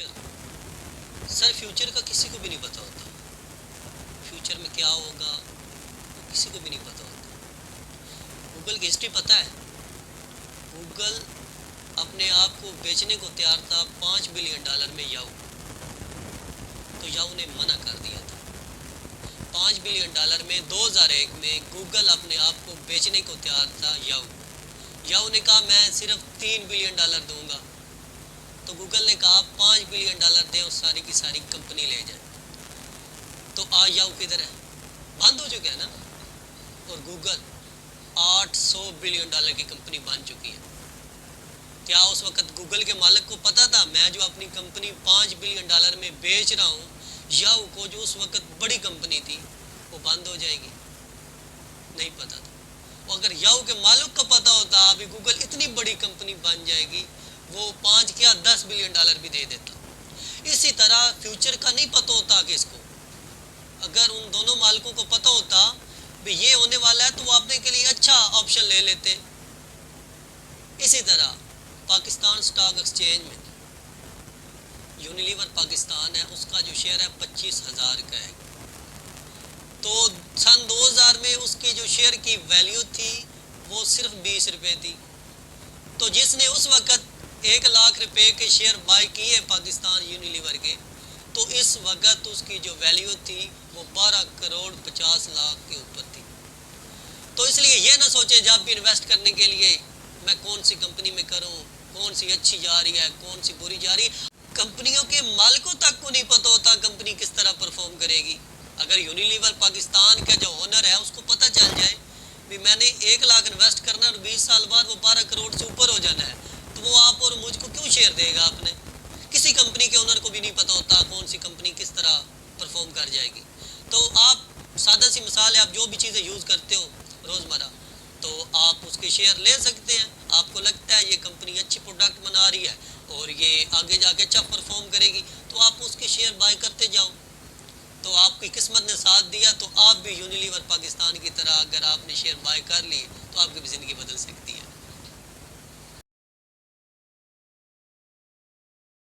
Sir future का किसी को भी नहीं पता होता। फ्यूचर में क्या होगा किसी को भी नहीं पता होता। गूगल की हिस्ट्री पता है? गूगल अपने आप को बेचने को तैयार था $5 बिलियन में याहू। तो याहू ने मना कर दिया था। $5 बिलियन में 2001 में गूगल अपने आप को बेचने को तैयार था याहू। याहू ने कहा मैं सिर्फ $3 बिलियन दूंगा। तो गूगल ने कहा $5 बिलियन दें और सारी की सारी कंपनी ले जाए। तो आज याहू किधर है? बंद हो चुका है ना। और गूगल $800 बिलियन की कंपनी बन चुकी है। क्या उस वक्त गूगल के मालिक को पता था मैं जो अपनी कंपनी $5 बिलियन में बेच रहा हूँ याहू को, जो उस वक्त बड़ी कंपनी थी, वो बंद हो जाएगी? नहीं पता था। और अगर याहू के मालिक को पता होता अभी गूगल इतनी बड़ी कंपनी बन जाएगी, वो 5 क्या $10 बिलियन भी दे देता। इसी तरह फ्यूचर का नहीं पता होता किसको। अगर उन दोनों मालिकों को पता होता भी ये होने वाला है तो वो अपने के लिए अच्छा ऑप्शन ले लेते। इसी तरह पाकिस्तान स्टॉक एक्सचेंज में यूनिलीवर पाकिस्तान है, उसका जो शेयर है 25,000 का है। तो सन 2000 में उसकी जो शेयर की वैल्यू थी वो सिर्फ 20 रुपये थी। तो जिसने उस वक्त 1 लाख रुपए के शेयर बाय किए पाकिस्तान यूनिलीवर के, तो इस वक्त उसकी जो वैल्यू थी वो 12 करोड़ 50 लाख के ऊपर थी। तो इसलिए ये ना सोचे जब भी इन्वेस्ट करने के लिए मैं कौन सी कंपनी में करूं, कौन सी अच्छी जा रही है, कौन सी बुरी जा रही है। कंपनियों के मालिकों तक को नहीं पता होता कंपनी किस तरह परफॉर्म करेगी। अगर यूनिलीवर पाकिस्तान का जो ओनर है उसको पता चल जाए भी मैंने 1 लाख इन्वेस्ट करना और 20 साल बाद वो 12 करोड़ से ऊपर हो जाना है, तो वो आप और मुझको क्यों शेयर देगा आपने? किसी कंपनी के ओनर को भी नहीं पता होता कौन सी कंपनी किस तरह परफॉर्म कर जाएगी। तो आप सादा सी मिसाल है, आप जो भी चीज़ें यूज़ करते हो रोज़मर्रा, तो आप उसके शेयर ले सकते हैं। आपको लगता है ये कंपनी अच्छी प्रोडक्ट बना रही है और ये आगे जाके अच्छा परफॉर्म करेगी, तो आप उसके शेयर बाय करते जाओ। तो आपकी किस्मत ने साथ दिया तो आप भी यूनिलीवर पाकिस्तान की तरह अगर आपने शेयर बाय कर लिए तो आपकी भी ज़िंदगी बदल सकती है।